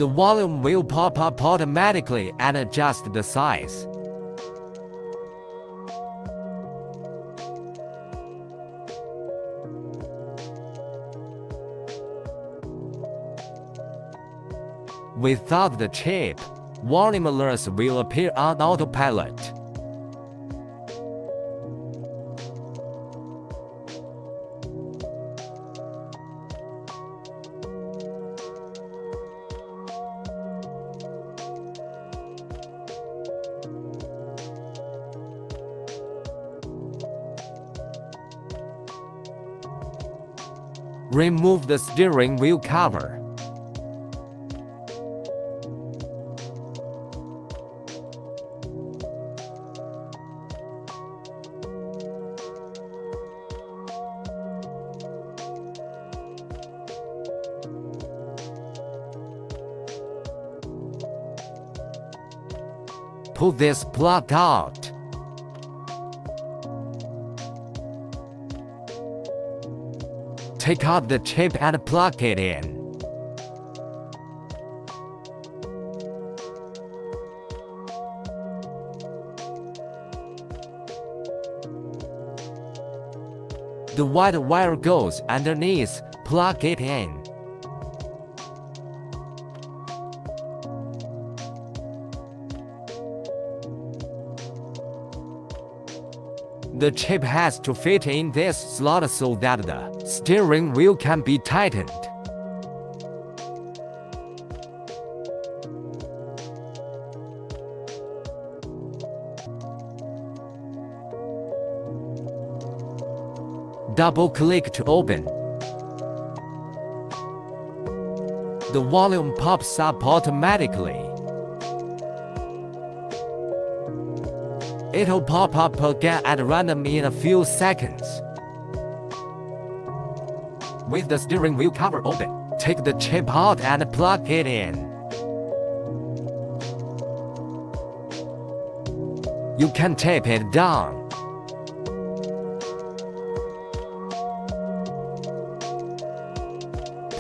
The volume will pop up automatically and adjust the size. Without the chip, volume alerts will appear on autopilot. Remove the steering wheel cover. Pull this plug out. Take out the chip and plug it in. The white wire goes underneath, plug it in. The chip has to fit in this slot so that the steering wheel can be tightened. Double-click to open. The volume pops up automatically. It'll pop up again at random in a few seconds. With the steering wheel cover open, take the chip out and plug it in. You can tape it down.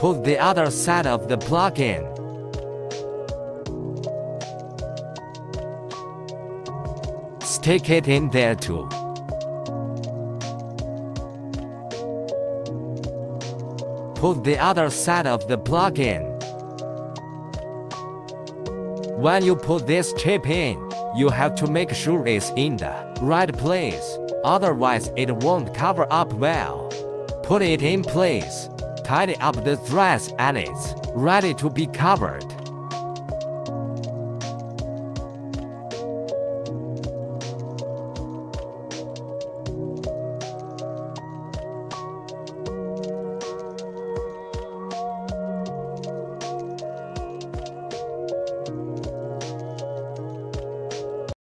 Put the other side of the plug in. Stick it in there too. Put the other side of the plug in. When you put this chip in, you have to make sure it's in the right place, otherwise it won't cover up well. Put it in place, tidy up the threads and it's ready to be covered.